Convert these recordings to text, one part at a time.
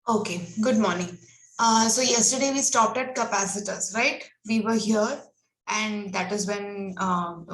Okay, good morning. So yesterday we stopped at capacitors, right? We were here, and that is when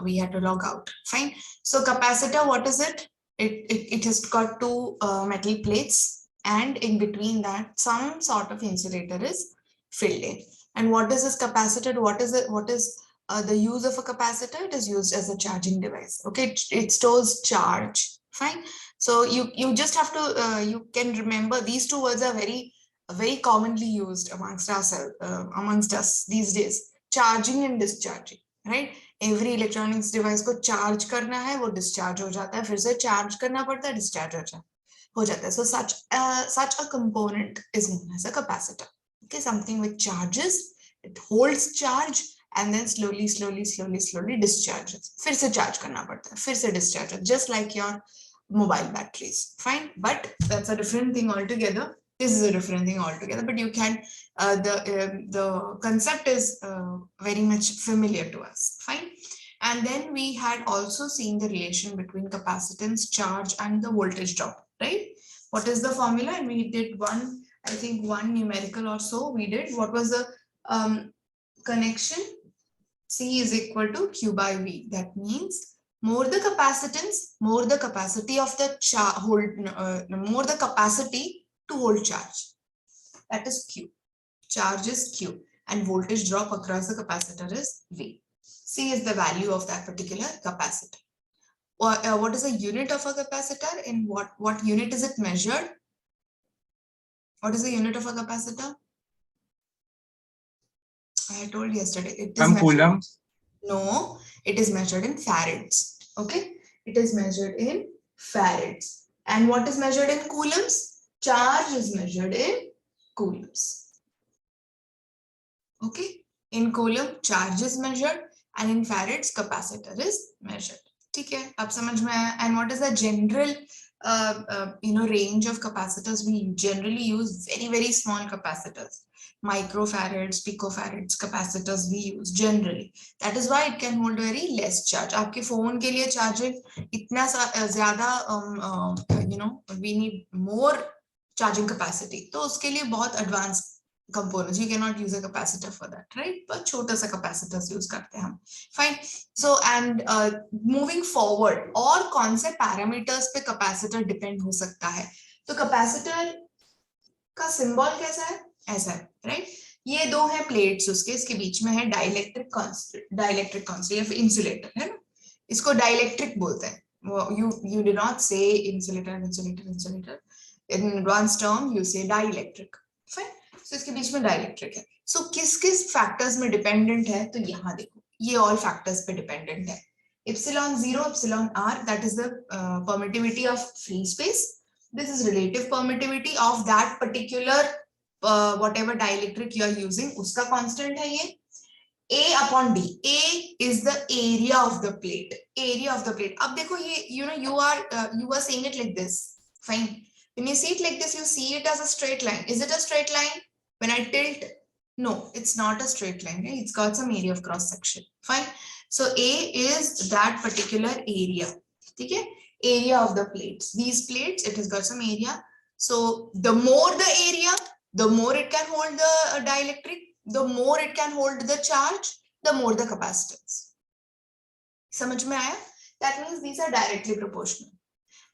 we had to log out. Fine. So capacitor, what is it? It has got two metal plates, and in between that, some sort of insulator is filled in. And what is this capacitor? What is it? What is the use of a capacitor? It is used as a charging device. Okay, it stores charge. Fine. So you just have to you can remember these two words are very commonly used amongst us these days. Charging and discharging, right? Every electronics device को charge करना है, वो discharge हो जाता है, फिर से charge करना पड़ता है, discharge हो जाता है. So such a component is known as a capacitor. Okay, something which charges, it holds charge and then slowly discharges. फिर से charge करना पड़ता है, फिर से discharge, just like your mobile batteries. Fine, but that's a different thing altogether. This is a different thing altogether, but you can the concept is very much familiar to us. Fine. And then we had also seen the relation between capacitance, charge, and the voltage drop, right? What is the formula? And we did one, I think one numerical or so we did. What was the connection? C is equal to Q by V. That means more the capacitance, more the capacity of the more the capacity to hold charge. That is Q. Charge is Q, and voltage drop across the capacitor is V. C is the value of that particular capacitor. What is the unit of a capacitor? In what unit is it measured? What is the unit of a capacitor? I told yesterday. It is measured. No, it is measured in farads. Okay, it is measured in farads. And what is measured in coulombs? Charge is measured in coulombs. Okay, in coulomb charge is measured, and in farads capacitor is measured. Okay, ab samajh mein aaya? And what is the general range of capacitors? We generally use very small capacitors. Microfarads, picofarads capacitors we use generally. That is why it can hold very less charge. आपके phone के लिए charging इतना ज़्यादा we need more charging capacity. तो उसके लिए बहुत advanced components. You cannot use a capacitor for that, right? But छोटा सा capacitors use करते हैं हम. Fine. So and moving forward, और कौन से parameters पे capacitor depend हो सकता है? तो capacitor का symbol कैसा है? ऐसा है, right? ये दो हैं plates उसके, इसके बीच में है dielectric constant या फिर insulator है ना? इसको dielectric बोलते हैं. You do not say insulator. In advanced term, you say dielectric. Fine. So इसके बीच में dielectric है. So किस factors में dependent है? तो यहाँ देखो, ये all factors पे dependent है. Epsilon 0, epsilon r, that is the permittivity of free space. This is relative permittivity of that particular whatever dielectric you are using, uska constant hai ye. A upon D. A is the area of the plate. Area of the plate. अब देखो ये, you are saying it like this. Fine. When you see it like this, you see it as a straight line. Is it a straight line? When I tilt, no, it's not a straight line. Right? It's got some area of cross section. Fine. So A is that particular area. Okay? Area of the plates. These plates, it has got some area. So the more the area, the more it can hold the dielectric, the more it can hold the charge, the more the capacitance. समझ में आया? That means these are directly proportional.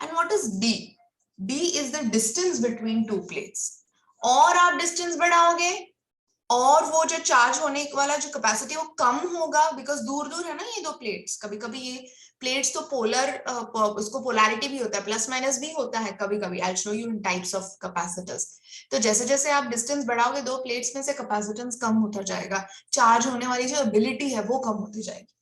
And what is D? D is the distance between two plates. और आप distance बढ़ाओगे और वो जो charge होने वाला जो capacity वो कम होगा, because दूर दूर है ना ये दो plates. कभी कभी ये plates तो polar उसको polarity भी होता है, plus minus भी होता है कभी कभी. I'll show you in types of capacitors. तो जैसे जैसे आप distance बढ़ाओगे दो plates में से capacitance कम होता जाएगा, charge होने वाली जो ability है वो कम होती जाएगी.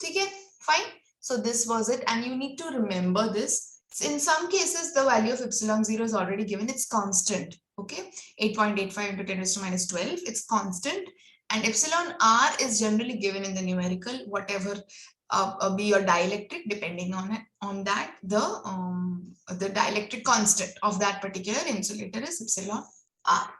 ठीक है? Fine. So this was it, and you need to remember this. In some cases, the value of epsilon 0 is already given. It's constant. Okay, 8.85 into 10 raised to minus 12. It's constant, and epsilon r is generally given in the numerical, whatever be your dielectric, depending on that the dielectric constant of that particular insulator is epsilon r.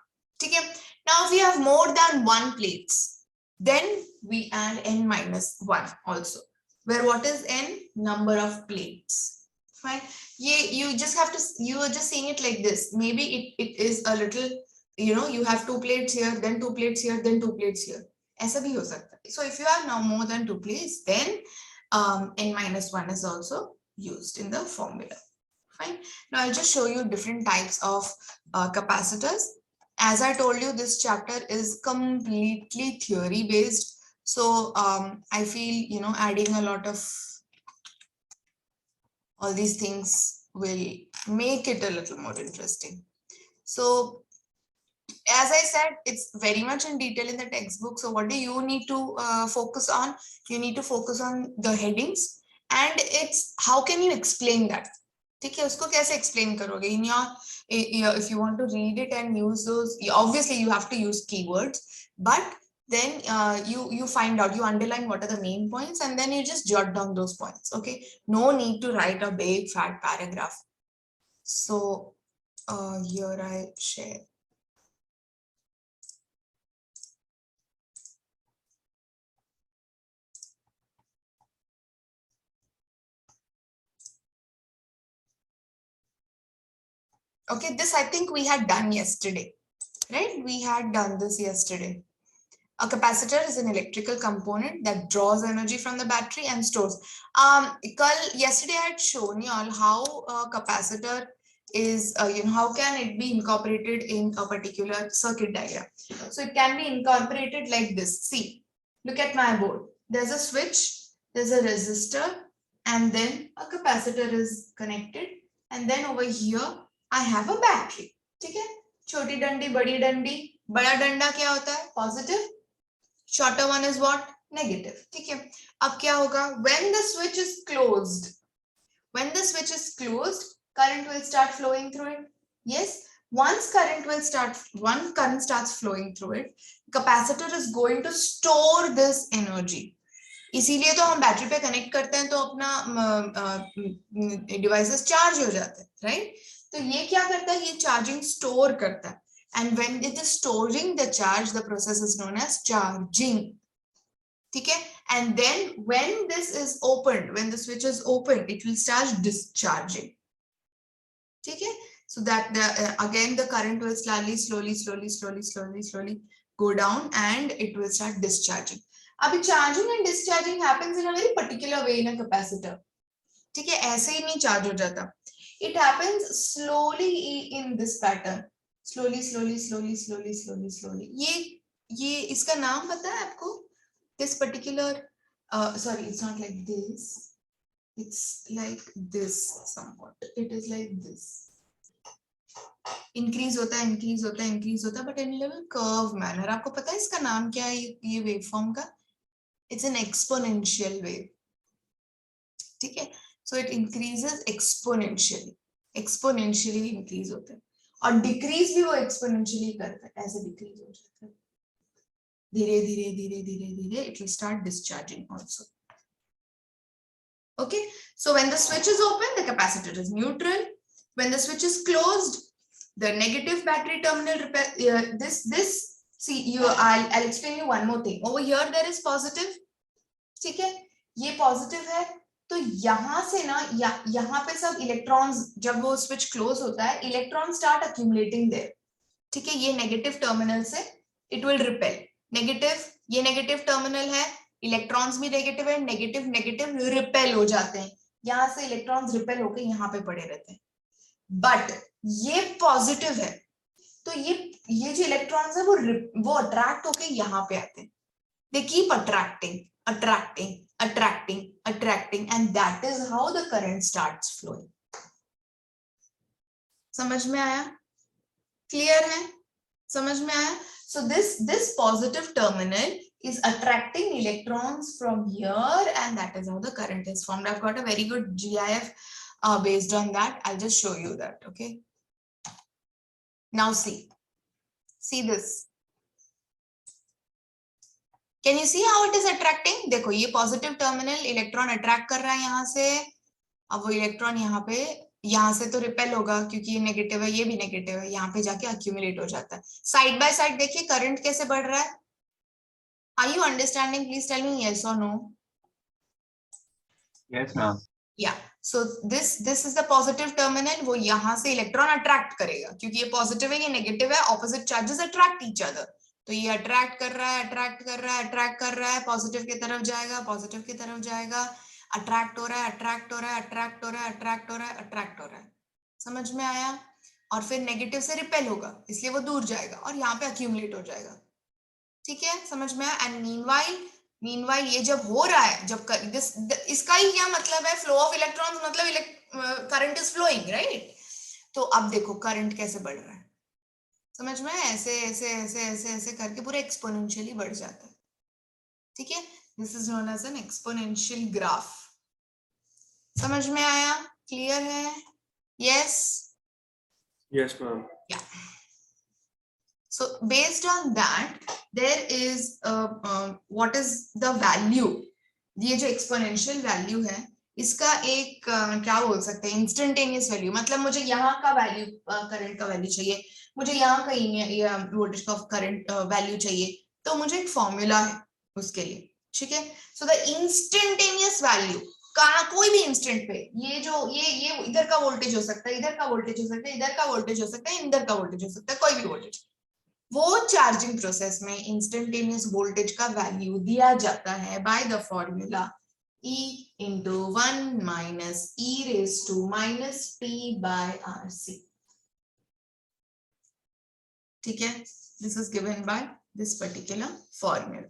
Okay. Now, if we have more than one plates, then we add n minus 1 also, where what is n? Number of plates. Fine. you just have to, you are just seeing it like this. Maybe it is a little, you know, you have 2 plates here, then 2 plates here, then 2 plates here. ऐसा भी हो सकता है. So if you have now more than 2 plates, then n-1 is also used in the formula. Fine. Now I'll just show you different types of capacitors. As I told you, this chapter is completely theory based. So I feel, you know, adding a lot of all these things will make it a little more interesting. So as I said, it's very much in detail in the textbook. So what do you need to focus on? You need to focus on the headings, and it's how can you explain that? ठीक है, उसको कैसे explain करोगे? In your, if you want to read it and use those, obviously you have to use keywords, but then you find out, you underline what are the main points, and then you just jot down those points. Okay, no need to write a big fat paragraph. So here I share. Okay, this I think we had done yesterday, right? We had done this yesterday. A capacitor is an electrical component that draws energy from the battery and stores. Yesterday I had shown you all how a capacitor is, you know, how can it be incorporated in a particular circuit diagram. So it can be incorporated like this. See, look at my board. There's a switch, there's a resistor, and then a capacitor is connected. And then over here, I have a battery. ठीक है? छोटी डंडी, बड़ी डंडी. बड़ा डंडा क्या होता है? Positive. Shorter one is what? Negative. ठीक है? अब क्या होगा? When the switch is closed, current will start flowing through it. Yes. Once current starts flowing through it, capacitor is going to store this energy. इसीलिए तो हम battery पे connect करते हैं तो अपना डिवाइसेस चार्ज हो जाते हैं, राइट? तो ये क्या करता है? ये चार्जिंग स्टोर करता है, and when it is storing the charge, the process is known as charging. ठीक है? And then when this is opened, when the switch is open, it will start discharging. ठीक है? So that again the current will slowly go down, and it will start discharging. अभी charging and discharging happens in a very particular way in a capacitor. ठीक है? ऐसे ही नहीं charge हो जाता. It happens slowly in this pattern. Slowly. ये इसका नाम पता है आपको? This particular, sorry, it's not like this. It's like this somewhat. It is like this. Increase होता है, but in a little curve manner. आपको पता है इसका नाम क्या है ये waveform का? It's an exponential wave. ठीक है? So it increases exponentially increase होता है, और decrease भी वो exponentially करता है, ऐसे decrease हो जाता है. धीरे it will start discharging also. Okay, so when the switch is open, the capacitor is neutral. When the switch is closed, the negative battery terminal, see, I'll explain you one more thing. Over here there is positive. ठीक है? ये positive है, तो यहाँ से ना, यहाँ पे सब इलेक्ट्रॉन्स, जब वो स्विच क्लोज होता है, इलेक्ट्रॉन स्टार्ट अक्यूमुलेटिंग देयर. ठीक है? ये नेगेटिव टर्मिनल से इट विल रिपेल. नेगेटिव, ये नेगेटिव टर्मिनल है, इलेक्ट्रॉन्स भी नेगेटिव है, नेगेटिव रिपेल हो जाते हैं. यहाँ से इलेक्ट्रॉन्स रिपेल होकर यहाँ पे पड़े रहते हैं. बट ये पॉजिटिव है, तो ये जो इलेक्ट्रॉन्स है वो अट्रैक्ट होके यहाँ पे आते हैं. They keep attracting, and that is how the current starts flowing. समझ में आया? क्लियर है? समझ में आया? So this positive terminal is attracting electrons from here, and that is how the current is formed. I've got a very good GIF based on that. I'll just show you that. Okay. Now see this. Can you see how it is attracting? देखो, ये positive terminal electron attract कर रहा है यहाँ से. अब वो electron यहाँ से तो रिपेल होगा, क्योंकि ये नेगेटिव है, ये भी नेगेटिव है, यहाँ पे जाके अक्यूमुलेट हो जाता है. साइड बाय साइड देखिए करंट कैसे बढ़ रहा है. Are you understanding? Please tell me yes or no. Yes, ma'am. Yeah. So this is the positive terminal, वो यहाँ से इलेक्ट्रॉन अट्रैक्ट करेगा, क्योंकि ये पॉजिटिव है ये नेगेटिव है, opposite charges attract each other, तो ये अट्रैक्ट कर रहा है, अट्रैक्ट कर रहा है, अट्रैक्ट कर रहा है, पॉजिटिव की तरफ जाएगा, पॉजिटिव की तरफ जाएगा, अट्रैक्ट हो रहा है, अट्रैक्ट हो रहा है, अट्रैक्ट हो रहा है, अट्रैक्ट हो रहा है, अट्रैक्ट हो रहा है। समझ में आया? और फिर नेगेटिव से रिपेल होगा, इसलिए वो दूर जाएगा और यहाँ पे अक्यूमुलेट हो जाएगा। ठीक है, समझ में आया? एंड मीनवाइल ये जब हो रहा है, जब इसका ही क्या मतलब है, फ्लो ऑफ इलेक्ट्रॉन्स मतलब करंट इज फ्लोइंग, राइट? तो अब देखो करंट कैसे बढ़ रहा है, समझ में? ऐसे ऐसे ऐसे ऐसे ऐसे करके पूरा एक्सपोनेंशियली बढ़ जाता है। ठीक है, this is known as an exponential graph. समझ में आया? क्लियर है? Yes? Yes, ma'am. Yeah. So based on that, there is what is the value? ये जो एक्सपोनेंशियल वैल्यू है, इसका एक क्या बोल सकते हैं, इंस्टेंटेनियस वैल्यू। मतलब मुझे यहाँ का वैल्यू, करंट का वैल्यू चाहिए, मुझे यहाँ का वोल्टेज का करंट वैल्यू चाहिए, तो मुझे एक फॉर्मूला है उसके लिए। ठीक है, सो द इंस्टेंटेनियस वैल्यू का कोई भी इंस्टेंट पे, ये इधर का वोल्टेज हो सकता है, इधर का वोल्टेज हो सकता है, इधर का वोल्टेज हो सकता है, इधर का वोल्टेज हो सकता है, कोई भी वोल्टेज, वो चार्जिंग प्रोसेस में इंस्टेंटेनियस वोल्टेज का वैल्यू दिया जाता है by the formula E into 1 minus e raised to minus t by RC. ठीक है, this is given by this particular formula.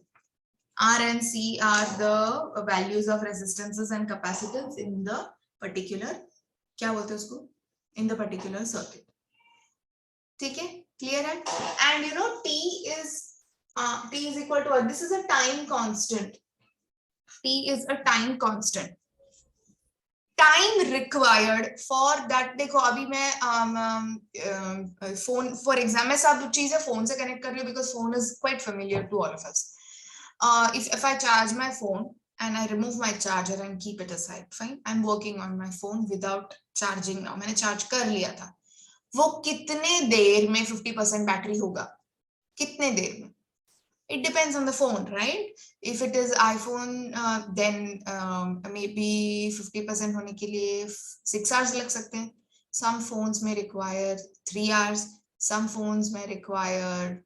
R and C are the values of resistances and capacitance in the particular, क्या बोलते हैं उसको, in the particular circuit. ठीक है, clear है? And you know t is equal to, this is a time constant. T is a time constant. Time required for that, देखो अभी मैं फोन फॉर एग्जाम्पल, मैं सब चीजें फोन से कनेक्ट कर रही हूँ because phone is quite familiar to all of us. if I charge my phone and I remove my charger and keep it aside, fine, I'm working on my phone without charging now, मैंने charge कर लिया था, वो कितने देर में 50% battery होगा, कितने देर में? It depends on the phone, right? If it is iPhone, then maybe 50% होने के लिए 6 hours लग सकते हैं. Some phones may require 3 hours. Some phones may require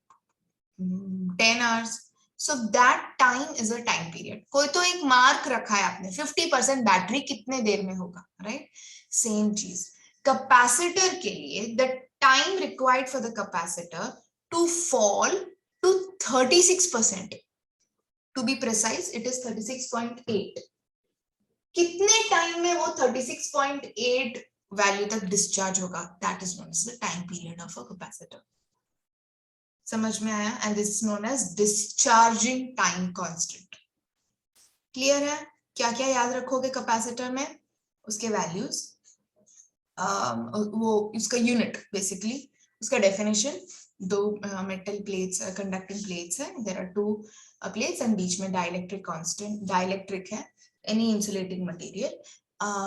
10 hours. So that time is a time period. कोई तो एक मार्क रखा है आपने, 50% बैटरी कितने देर में होगा, right? Same चीज कैपेसिटर के लिए, the time required for the capacitor to fall to 36%. To be precise, it is 36.8. कितने टाइम में वो 36.8 वैल्यू तक डिस्चार्ज होगा, that is known as the time period of a capacitor. समझ में आया? And this is known as discharging time constant. Clear है? क्या क्या याद रखोगे कैपेसिटर में? उसके वैल्यूज, वो उसका यूनिट, बेसिकली उसका डेफिनेशन, दो मेटल प्लेट्स, कंडक्टिंग प्लेट्स है, there are two plates and बीच में डाइलेक्ट्रिक कांस्टेंट, डाइलेक्ट्रिक है, एनी इंसुलेटिंग मटेरियल.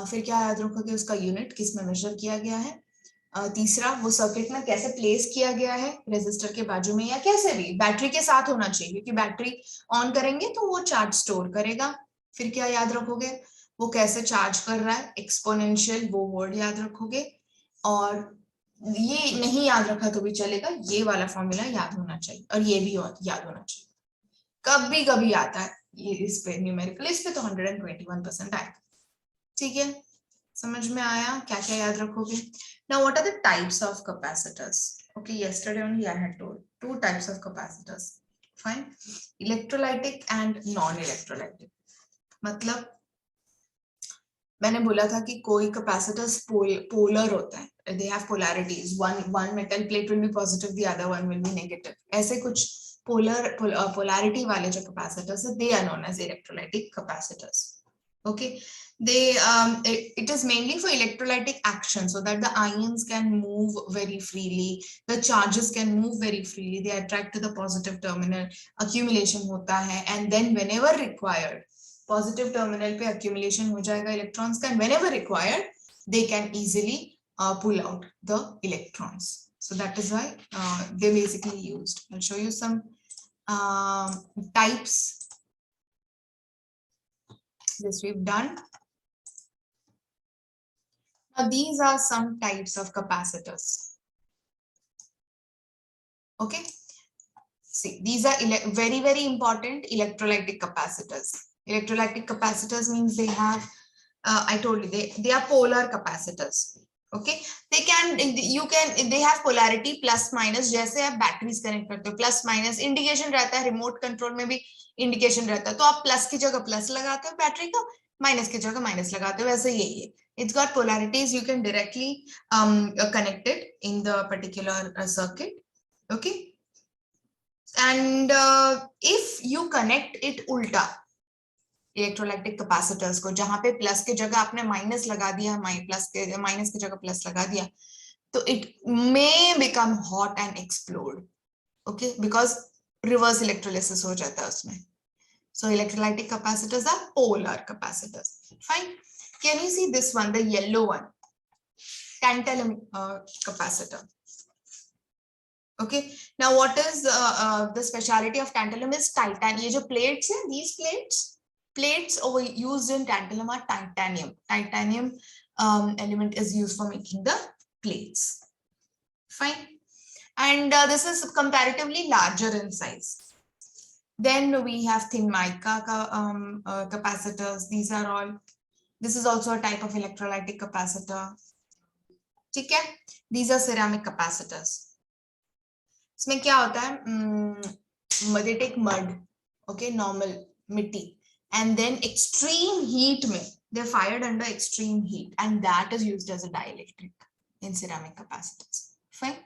फिर क्या याद रखोगे? उसका यूनिट किस में मेजर किया गया है. तीसरा, वो सर्किट में कैसे प्लेस किया गया है, रेजिस्टर के बाजू में या कैसे भी, बैटरी के साथ होना चाहिए क्योंकि बैटरी ऑन करेंगे तो वो चार्ज स्टोर करेगा. फिर क्या याद रखोगे? वो कैसे चार्ज कर रहा है, एक्सपोनेंशियल, वो वर्ड याद रखोगे. और ये नहीं याद रखा तो भी चलेगा, ये वाला फॉर्मूला याद होना चाहिए और ये भी याद होना चाहिए. कभी कभी आता है ये इस पे न्यूमेरिकल, इस पे तो 121% आएगा. ठीक है, समझ में आया? क्या क्या याद रखोगे? Now what are the types of capacitors? Okay, yesterday only I had told 2 types of capacitors. Fine, electrolytic and non-electrolytic. मतलब मैंने बोला था कि कोई कैपेसिटर्स पोलर होता है, they have polarities, one metal plate will be positive, the other one will be negative. ऐसे कुछ polarity वाले जो capacitors है, they are known as electrolytic capacitors. Okay, it is mainly for electrolytic action, so that the ions can move very freely, the charges can move very freely, they attract to the positive terminal, accumulation होता है, and then whenever required, positive terminal पे accumulation हो जाएगा electrons का, and whenever required they can easily pull out the electrons. So that is why they basically used. I'll show you some types. This we've done. these are some types of capacitors. Okay, see, these are very important electrolytic capacitors. Electrolytic capacitors means they have, I told you, they are polar capacitors. Okay, they have polarity plus minus. जैसे आप batteries connect करते हो, plus minus indication रहता है, remote control में भी indication रहता है, तो आप प्लस की जगह प्लस लगाते हो बैटरी का, माइनस की जगह माइनस लगाते हो, वैसे यही है. It's got polarities, you can directly connect it in the particular circuit. Okay, and if you connect it ulta, electrolytic capacitors को, जहां पे प्लस की जगह आपने माइनस लगा दिया, माइनस की जगह प्लस लगा दिया, तो it may become hot and explode. Okay, because reverse electrolysis हो जाता है उसमें. So electrolytic capacitors are polar capacitors. Fine. Can you see this one, the yellow one, tantalum capacitor. Okay, now what is the speciality of tantalum is titanium. ये जो plates हैं, these plates over used in tantalum are titanium. Titanium element is used for making the plates. Fine. And this is comparatively larger in size. Then we have thin mica capacitors. These are all. This is also a type of electrolytic capacitor. ठीक है? These are ceramic capacitors. इसमें क्या होता है? They take mud, okay, normal मिट्टी, and then extreme heat में, they're fired under extreme heat, and that is used as a dielectric in ceramic capacitors. Fine.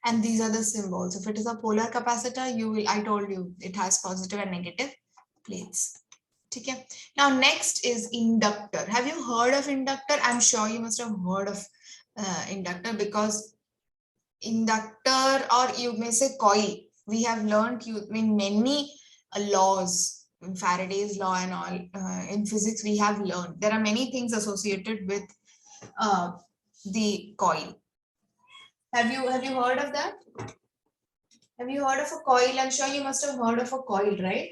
And these are the symbols. If it is a polar capacitor, I told you, it has positive and negative plates. Okay. Now next is inductor. Have you heard of inductor? I'm sure you must have heard of inductor, because inductor, or you may say coil, we have learned in many laws, in Faraday's law and all, in physics we have learned. There are many things associated with the coil. Have you heard of that? Have you heard of a coil? I'm sure you must have heard of a coil, right?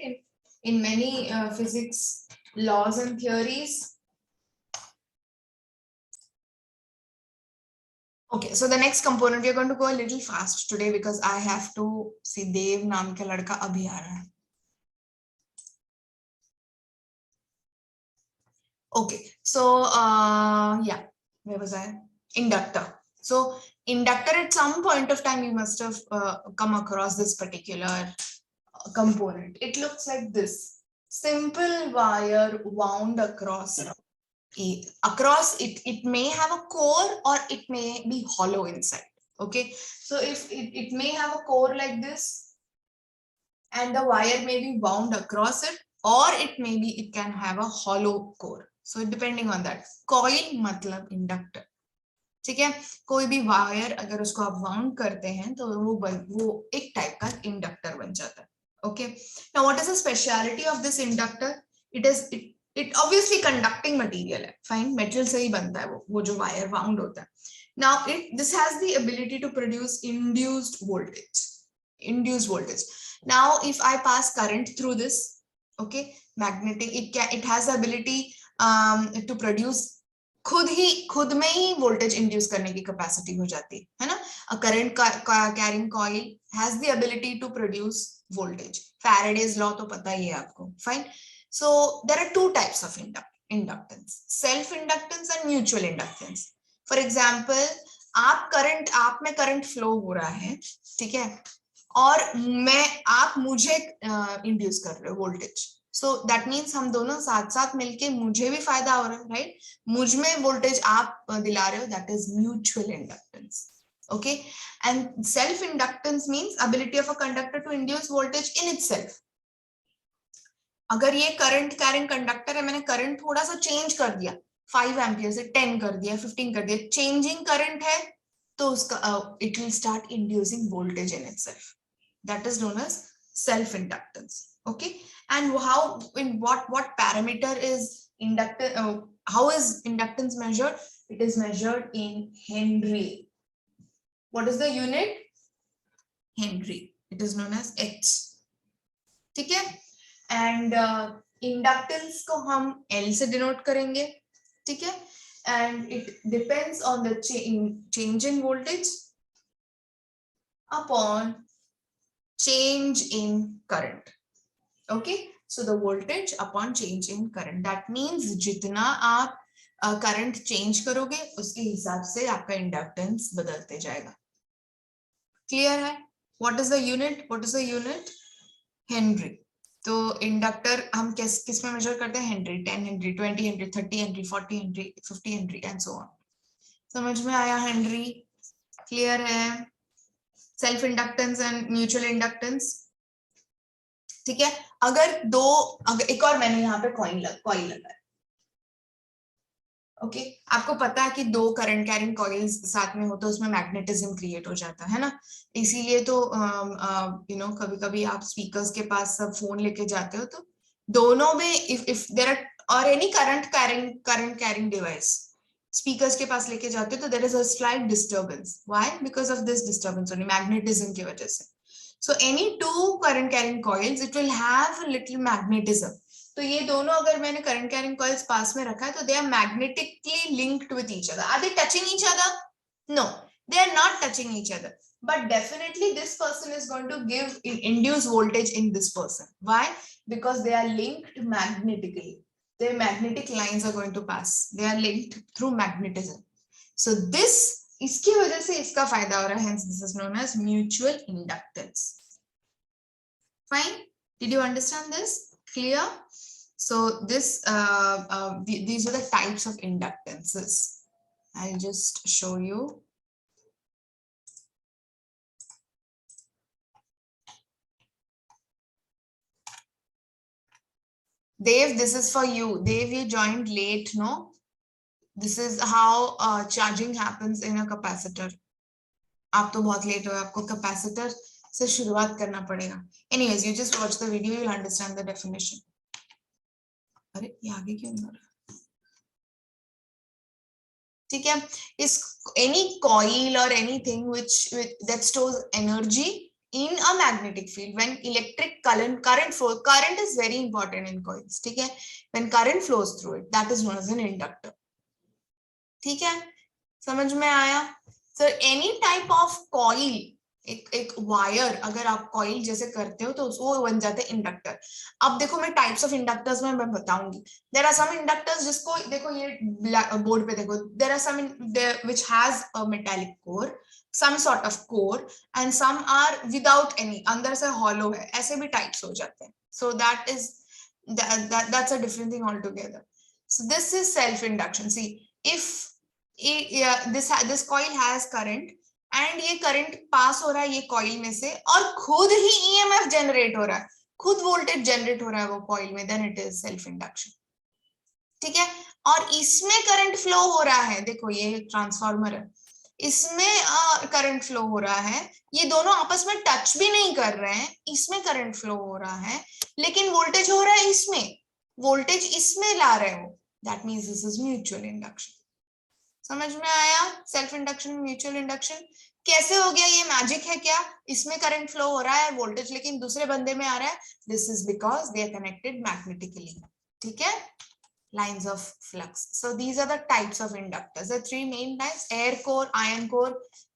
In many physics laws and theories. Okay, so the next component, we are going to go a little fast today because I have to see Dev naam ka ladka abhi aa raha hai. Okay, so yeah, where was I? Inductor. So inductor, at some point of time you must have come across this particular component. It looks like this. Simple wire wound across. It may have a core or it may be hollow inside. Okay, so if it may have a core like this, and the wire may be wound across it, or it can have a hollow core. So depending on that. Coil मतलब inductor. ठीक है, कोई भी wire अगर उसको आप wound करते हैं तो वो एक टाइप का इंडक्टर बन जाता है. Okay, now what is the speciality of this inductor? It obviously conducting material है, fine, metal से ही बनता है वो जो वायर वाउंड होता है. Now this has the ability to produce induced voltage. Now if I pass current through this, okay, magnetic, it has the ability to produce खुद में ही वोल्टेज इंड्यूस करने की कैपेसिटी हो जाती है ना. A current carrying coil has the ability to produce voltage. Faraday's law तो पता ही है आपको. Fine. So there are two types of inductance, self inductance and mutual inductance. For example, आप में करंट फ्लो हो रहा है, ठीक है, और आप मुझे इंड्यूस कर रहे हो वोल्टेज. So that means हम दोनों साथ साथ मिलके मुझे भी फायदा हो रहा है, राइट? मुझ में वोल्टेज आप दिला रहे हो, that is mutual inductance. Okay, and self inductance means ability of a conductor to induce voltage in itself. अगर ये करंट कैरिंग कंडक्टर है, मैंने करंट थोड़ा सा चेंज कर दिया, 5 एम्पियर से 10 कर दिया, 15 कर दिया, चेंजिंग करंट है, तो उसका it will start inducing voltage in itself. That is known as self inductance. Okay, and what parameter is how is inductance measured? It is measured in Henry. What is the unit? Henry. It is known as H. ठीक है, and inductance को हम L से denote करेंगे. ठीक है, and it depends on the change in voltage upon change in current. Okay, so the voltage upon change in current, that means जितना आप करंट चेंज करोगे उसके हिसाब से आपका इंडक्टेंस बदलते जाएगा. क्लियर है? What is the unit? What is the unit? Henry. तो इंडक्टर हम किस में मेजर करते हैं? Henry. 10 Henry, 20 Henry, 30 Henry, 40 Henry, 50 Henry and so on. समझ में आया? हेनरी क्लियर है? Self inductance and mutual inductance. ठीक है. अगर एक और मैंने यहाँ पे कॉइल लगा है. ओके, आपको पता है कि दो करंट कैरिंग कॉइल्स साथ में हो तो उसमें मैग्नेटिज्म क्रिएट हो जाता है ना. इसीलिए तो कभी कभी आप स्पीकर्स के पास सब फोन लेके जाते हो तो दोनों में इफ देयर आर और any current carrying device speakers के पास लेके जाते हो तो there is a slight disturbance. Why? Because of this disturbance only, magnetism की वजह से. So any two current carrying coils it will have little magnetism. तो ये दोनों अगर मैंने करंट कैरिंग कॉइल्स पास में रखा है तो they are magnetically linked with each other. Are they touching each other? No, they are not touching each other. But definitely this person is going to give induce voltage in this person. Why? Because they are linked magnetically. Their magnetic lines are going to pass. They are linked through magnetism. So this इसकी वजह से इसका फायदा हो रहा है. Hence this is known as mutual inductance. Fine? Did you understand this? Clear? So this these are the types of inductances. I'll just show you. Dev, this is for you. Dev, you joined late, no? This is how charging happens in a capacitor. आप तो बहुत late हो, आपको capacitor से शुरुआत करना पड़ेगा. Anyways, you just watch the video, you'll understand the definition. अरे ये आगे क्यों नहीं हो रहा? ठीक है. इस any coil or anything which that stores energy in a magnetic field, when electric current flow, current is very important in coils. ठीक है. When current flows through it, that is known as an inductor. ठीक है, समझ में आया? So any type of coil, एक wire अगर आप कॉइल जैसे करते हो तो वो बन जाते हैं इंडक्टर. अब देखो मैं टाइप्स ऑफ इंडक्टर्स में मैं बताऊंगी. देयर आर सम इंडक्टर्स जिसको देखो ये बोर्ड पे देखो, there are some which has a metallic core, some sort of core, and some are without any, अंदर से hollow है. ऐसे भी टाइप्स हो जाते हैं. So that's a different thing altogether. So this is self induction. See, if this coil has current and ये current pass हो रहा है ये कॉइल में से और खुद ही ईएमएफ जनरेट हो रहा है, खुद वोल्टेज जनरेट हो रहा है वो कॉइल में, then it is self induction. ठीक है. और इसमें करंट फ्लो हो रहा है, देखो ये ट्रांसफार्मर है, इसमें करंट फ्लो हो रहा है, ये दोनों आपस में टच भी नहीं कर रहे हैं, इसमें करंट फ्लो हो रहा है लेकिन वोल्टेज हो रहा है इसमें, वोल्टेज इसमें ला रहे हो, that means this is mutual induction. समझ में आया? सेल्फ इंडक्शन, म्यूचुअल इंडक्शन कैसे हो गया? ये मैजिक है क्या? इसमें करंट फ्लो हो रहा है वोल्टेज लेकिन दूसरे बंदे में आ रहा है. This is because they are connected magnetically. ठीक है. Lines of flux. So these are the types of inductors. The three main types: air core, iron core,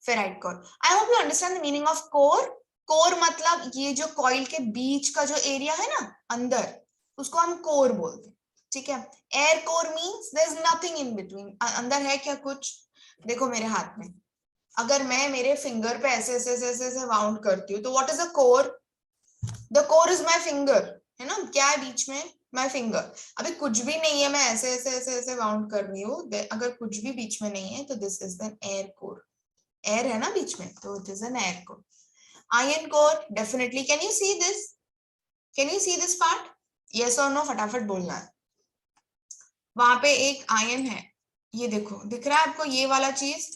ferrite core. I hope you understand the meaning of core. Core मतलब ये जो coil के बीच का जो area है ना अंदर, उसको हम core बोलते हैं. ठीक है. Air core means there is nothing in between. अंदर है क्या कुछ? देखो मेरे हाथ में, अगर मैं मेरे फिंगर पे ऐसे ऐसे ऐसे ऐसे वाउंड करती हूँ तो what is the core? The core is my finger, है ना. क्या है बीच में? My finger. अभी कुछ भी नहीं है, मैं ऐसे ऐसे ऐसे ऐसे वाउंड कर रही हूँ, अगर कुछ भी बीच में नहीं है तो this is the air core. Air है ना बीच में तो it is an air core. Iron core, definitely. Can you see this? Can you see this part? Yes और नो फटाफट बोलना है. वहां पे एक आयन है, ये देखो, दिख रहा है आपको ये वाला चीज?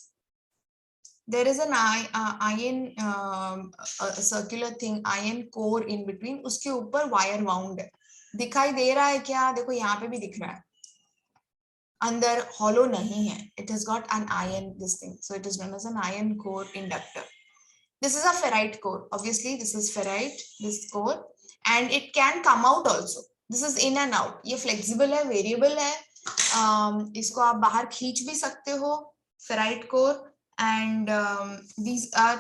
There is an iron circular thing, iron core in between. उसके ऊपर वायर वाउंड है. दिखाई दे रहा है क्या? देखो यहाँ पे भी दिख रहा है. अंदर hollow नहीं है. It has got an iron this thing, so it is known as an iron core inductor. This is a ferrite core. Obviously, this is ferrite, this core, and it can come out also. This is in and out. ये flexible है, variable है. इसको आप बाहर खींच भी सकते हो, ferrite core, and these are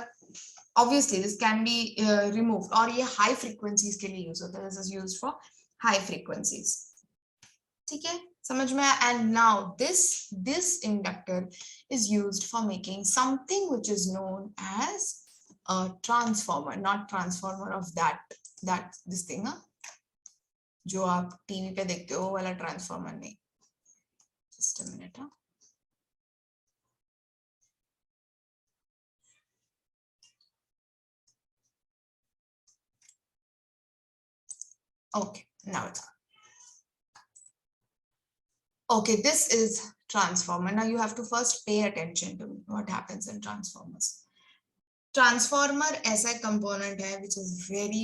obviously this can be removed, और ये हाई फ्रीक्वेंसीज के लिए यूज होता है, this is used for high frequencies. ठीक है, समझ में आया? And now this inductor is used for making something which is known as a transformer, not transformer of that this thing, जो आप टीवी पे देखते हो वाला ट्रांसफॉर्मर नहीं. Just a minute. Okay, now it's on. Okay, this is transformer. Now you have to first pay attention to what happens in transformers. Transformer ऐसा component है which is very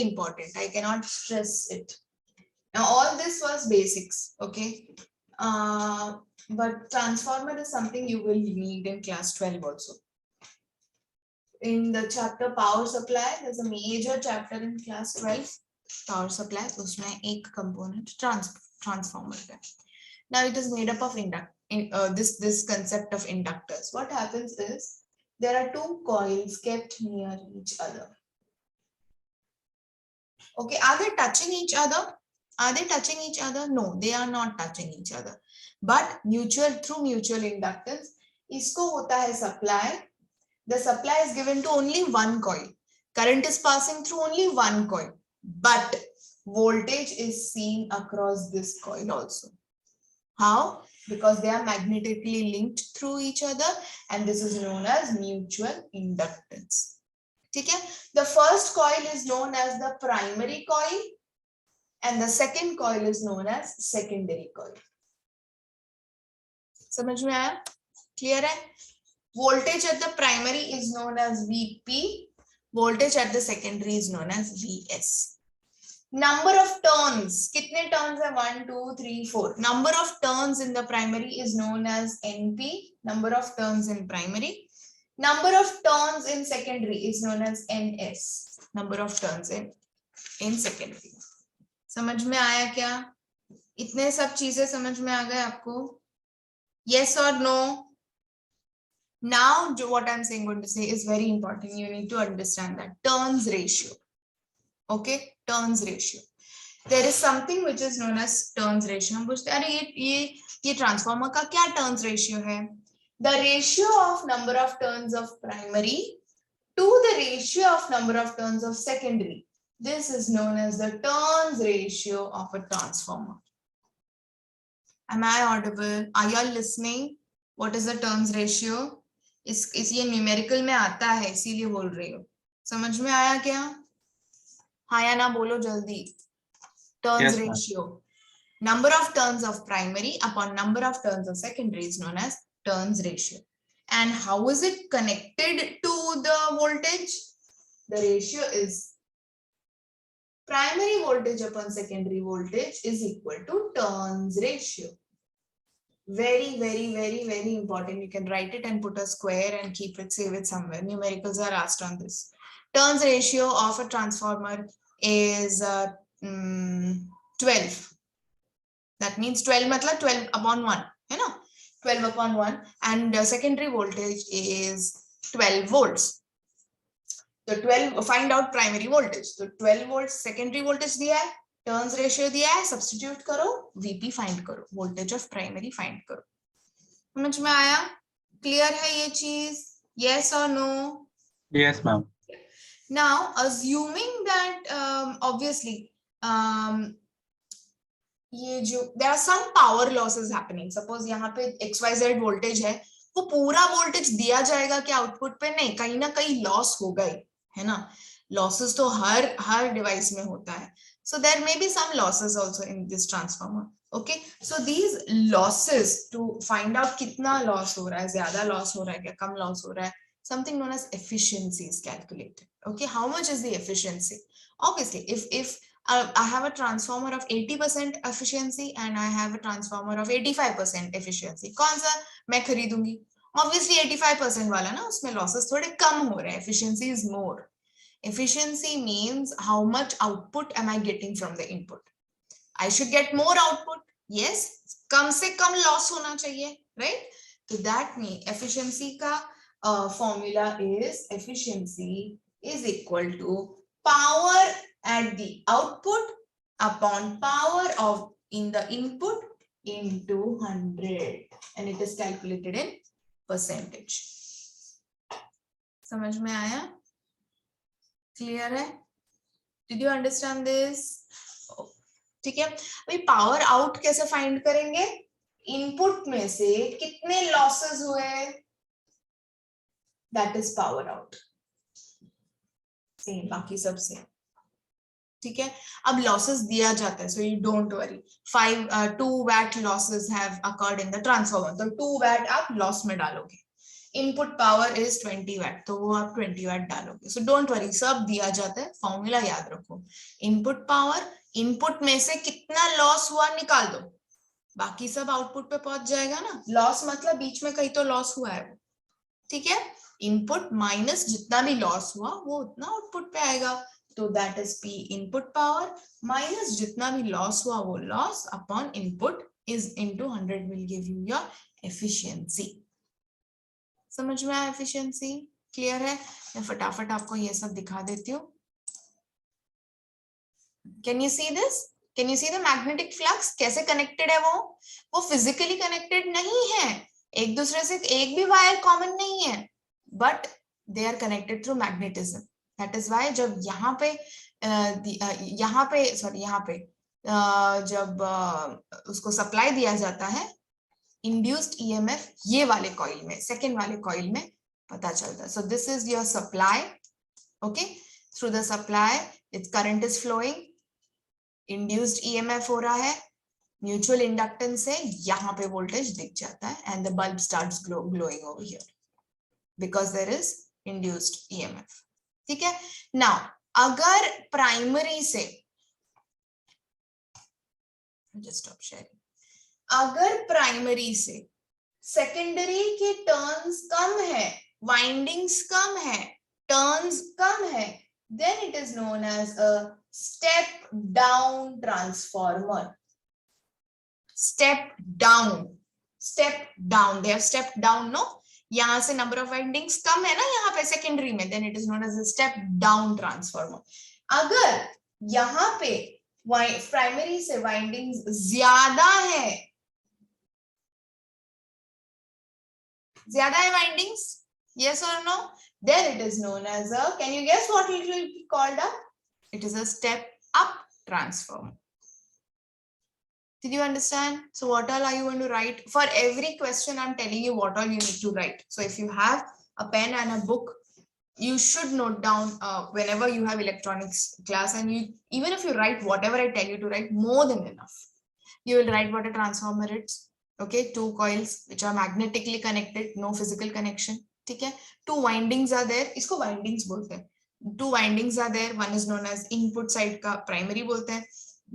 important. I cannot stress it. Now all this was basics, okay? But transformer is something you will need in class 12 also. In the chapter power supply, there's a major chapter in class 12, power supply. उसमें एक component transformer है. Now it is made up of this concept of inductors. What happens is there are two coils kept near each other. Okay, are they touching each other? Are they touching each other? No, they are not touching each other. But through mutual inductance, इसको होता है supply. The supply is given to only one coil. Current is passing through only one coil, but voltage is seen across this coil also. How? Because they are magnetically linked through each other, and this is known as mutual inductance. Okay? The first coil is known as the primary coil, and the second coil is known as secondary coil. समझ में आया? Clear है? Voltage at the primary is known as VP. Voltage at the secondary is known as VS. Number of turns. कितने turns है? 1, 2, 3, 4. Number of turns in the primary is known as NP. Number of turns in primary. Number of turns in secondary is known as NS. Number of turns in secondary. समझ में आया क्या? इतने सब चीजें समझ में आ गए आपको? Yes or no? Now, what I'm going to say is very important. You need to understand that turns ratio. Okay, turns ratio. There is something which is known as turns ratio. हम पूछते हैं अरे ये transformer का क्या turns ratio है? The ratio of number of turns of primary to the ratio of number of turns of secondary. This is known as the turns ratio of a transformer. Am I audible? Are you all listening? What is the turns ratio? इस ये numerical में आता है, इसीलिए बोल रही हूँ. समझ में आया क्या? हाँ या ना बोलो जल्दी. Turns ratio. Number of turns of primary upon number of turns of secondary is known as turns ratio. And how is it connected to the voltage? The ratio is primary voltage upon secondary voltage is equal to turns ratio. Very important. You can write it and put a square and keep it, save it somewhere. Numericals are asked on this. Turns ratio of a transformer is 12. That means 12 matlab 12 upon 1, you know, 12 upon 1, and secondary voltage is 12 volts. So 12, find out primary voltage. So 12 volts secondary voltage दिया है, turns ratio दिया है, substitute करो, VP find करो, voltage of primary find करो. समझ में आया? क्लियर है ये चीज? यस और no? Yes ma'am. Now assuming that obviously ये जो there are some power losses happening. Suppose यहाँ पे XYZ वोल्टेज है, वो पूरा वोल्टेज दिया जाएगा कि आउटपुट पे? नहीं, कहीं ना कहीं लॉस होगा ही, है ना. लॉसेस तो हर डिवाइस में होता है. So there may be some losses also in this transformer. Okay, so these losses, to find out कितना loss हो रहा है, ज़्यादा loss हो रहा है क्या, कम loss हो रहा है, something known as efficiency is calculated. Okay, how much is the efficiency? Obviously, if I have a transformer of 80% efficiency and I have a transformer of 85% efficiency, कौन सा मैं खरीदूंगी? Obviously 85% वाला ना, उसमें losses थोड़े कम हो रहे हैं, efficiency is more. Efficiency means how much output am I getting from the input. I should get more output. yes, कम से कम लॉस होना चाहिए, राइट? तो दैट मीन एफिशिएंसी का formula is efficiency is equal to power at the output upon power of in the input into 100 and it is calculated in percentage. समझ में आया? Clear है? Did you understand this? ठीक है, अभी power out कैसे find करेंगे? Input में से कितने लॉसेस हुए, that is power out. Same बाकी सब से, ठीक है। अब लॉसेस दिया जाता है, so you don't worry. 2 watt losses have occurred in the transformer, तो 2 वैट आप लॉस में डालोगे। इनपुट पावर इज 20 वैट, तो वो आप 20 वैट डालोगे। सो डोंट वरी, सब दिया जाता है, फॉर्मूला याद रखो। इनपुट पावर, इनपुट में से कितना लॉस हुआ निकाल दो, बाकी सब आउटपुट पे पहुंच जाएगा ना। लॉस मतलब बीच में कहीं तो लॉस हुआ है, ठीक है। इनपुट माइनस जितना भी लॉस हुआ वो उतना आउटपुट पे आएगा, तो that is P input power minus जितना भी लॉस हुआ वो loss upon input is into 100 will give you your efficiency. समझ में आया एफिशिएंसी? क्लियर है? मैं फटाफट आपको ये सब दिखा देती हूँ। Can you see this? Can you see the magnetic flux कैसे कनेक्टेड है? वो फिजिकली कनेक्टेड नहीं है, एक दूसरे से एक भी वायर कॉमन नहीं है, but they are connected through magnetism. That is why जब यहाँ पे जब उसको सप्लाई दिया जाता है इंड्यूस्ड ईएमएफ ये वाले कॉइल में, सेकेंड वाले कॉइल में पता चलता है। So this is your supply, okay. Through the supply its current is flowing, induced EMF हो रहा है, म्यूचुअल इंडक्टेंस से यहाँ पे वोल्टेज दिख जाता है and the bulb starts glowing over here because there is induced EMF, ठीक है। नाउ अगर प्राइमरी से, जस्ट स्टॉप शेयरिंग, अगर प्राइमरी से सेकेंडरी के टर्न्स कम है, वाइंडिंग्स कम है, टर्न्स कम है, then it is known as a step down transformer. Step down, they have stepped down, no? यहाँ से नंबर ऑफ वाइंडिंग्स कम है ना यहाँ पे सेकेंडरी में, then it is known as a step down transformer. अगर यहाँ पे प्राइमरी से वाइंडिंग्स ज्यादा है, windings, yes or no, then it is known as a, can you guess what it will be called up? It is a step up transformer. Did you understand? So what all are you going to write? For every question I'm telling you what all you need to write. So if you have a pen and a book, you should note down whenever you have electronics class, and you, even if you write whatever I tell you to write, more than enough. You will write what a transformer is. Okay, 2 coils which are magnetically connected, no physical connection. ठीक है, 2 windings are there, इसको windings बोलते हैं। 2 windings are there, one is known as input side का primary बोलते हैं,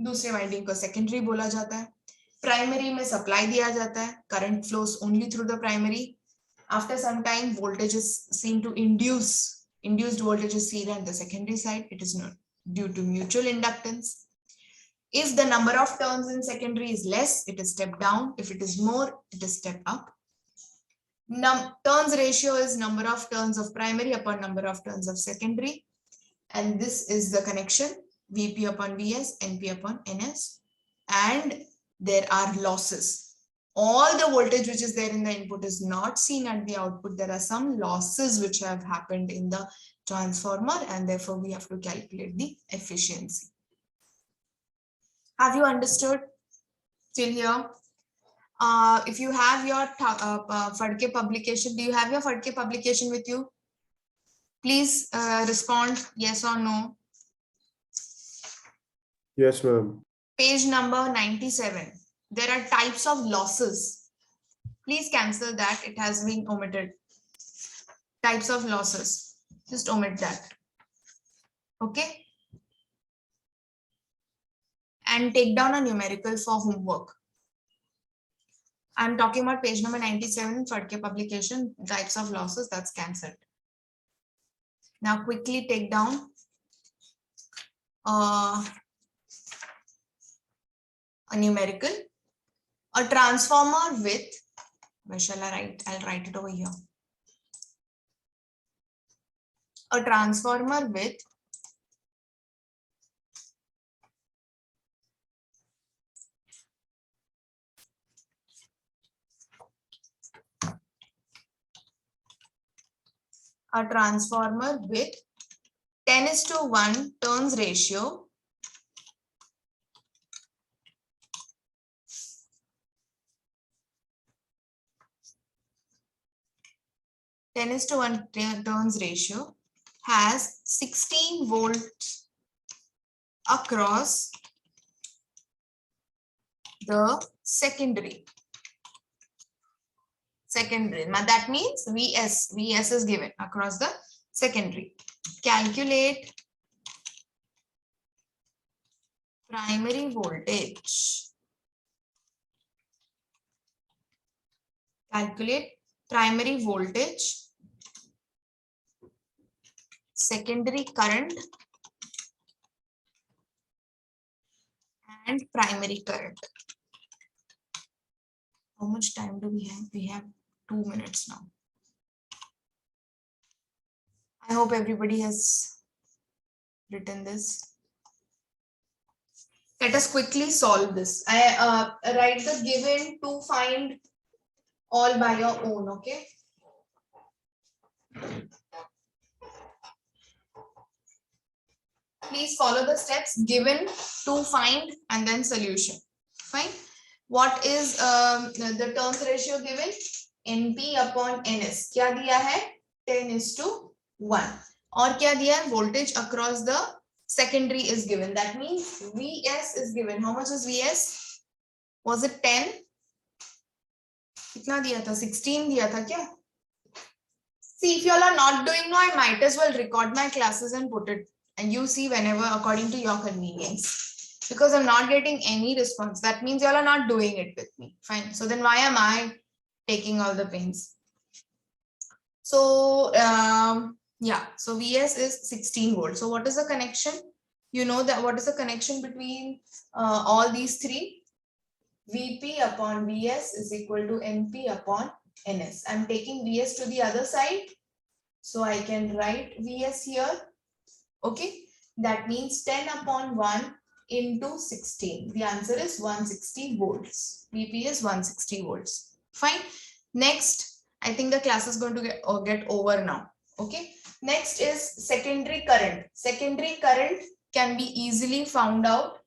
दूसरे winding को secondary बोला जाता है। Primary में supply दिया जाता है, current flows only through the primary. After some time, voltage is seen to induced voltage is seen at the secondary side. It is not due to mutual inductance. If the number of turns in secondary is less, it is step down. If it is more, it is step up. Turns ratio is number of turns of primary upon number of turns of secondary. And this is the connection, Vp upon Vs, Np upon Ns. And there are losses. All the voltage which is there in the input is not seen at the output. There are some losses which have happened in the transformer, and therefore we have to calculate the efficiency. Have you understood till here? If you have your Fadke publication, do you have your Fadke publication with you? Please respond yes or no. Yes, ma'am. Page number 97. There are types of losses. Please cancel that. It has been omitted. Types of losses. Just omit that. Okay. And take down a numerical for homework. I'm talking about page number 97, Fadke publication, types of losses, that's cancelled. Now quickly take down a numerical A transformer with, where shall I write? I'll write it over here. A transformer with a transformer with 10:1 turns ratio turns ratio has 16 volts across the secondary. Now that means VS is given across the secondary. Calculate primary voltage. Calculate primary voltage, secondary current, and primary current. How much time do we have? We have 2 minutes now. I hope everybody has written this. Let us quickly solve this. I write the given to find all by your own, okay? Please follow the steps given to find and then solution. Fine. What is the turns ratio given? NP upon NS. क्या दिया है? 10:1. और क्या दिया है? Voltage across the secondary is given. That means VS is given. How much is VS? Was it 10? कितना दिया था? 16 दिया था क्या? See, if you all are not doing now, I might as well record my classes and put it, and you see whenever according to your convenience. Because I'm not getting any response. That means you all are not doing it with me. Fine. So then why am I taking all the pains? So yeah, so VS is 16 volts. So what is the connection? You know that what is the connection between all these three? VP upon VS is equal to NP upon NS. I'm taking VS to the other side. So I can write VS here. Okay. That means 10 upon 1 into 16. The answer is 160 volts. VP is 160 volts. Fine. Next, I think the class is going to get over now. Okay. Next is secondary current. Secondary current can be easily found out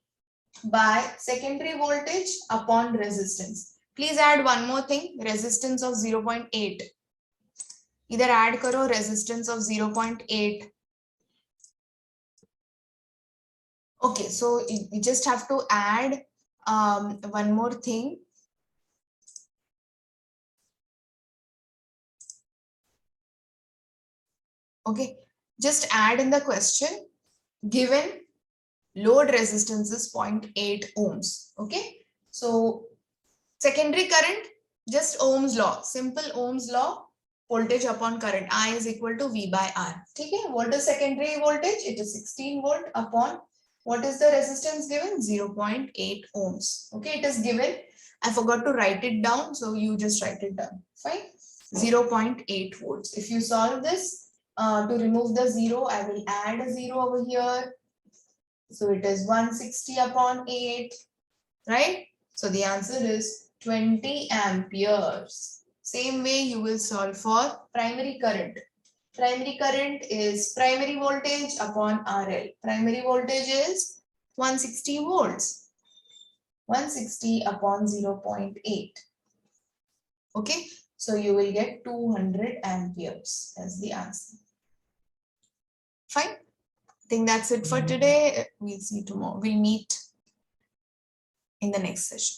by secondary voltage upon resistance. Please add one more thing, resistance of 0.8. Either add karo resistance of 0.8. Okay, so we just have to add one more thing. Okay, just add in the question, given load resistance is 0.8 ohms. Okay, so secondary current, just Ohm's law, simple Ohm's law, voltage upon current, I is equal to V by R. Okay, what is secondary voltage? It is 16 volt upon, what is the resistance given? 0.8 ohms. Okay, it is given. I forgot to write it down, so you just write it down. Fine. 0.8 volts. If you solve this, to remove the 0, I will add a 0 over here. So it is 160 upon 8, right? So the answer is 20 amperes. Same way you will solve for primary current. Primary current is primary voltage upon RL. Primary voltage is 160 volts. 160 upon 0.8. Okay, so you will get 200 amperes as the answer. Fine. I think that's it for today. We'll see tomorrow. We'll meet in the next session.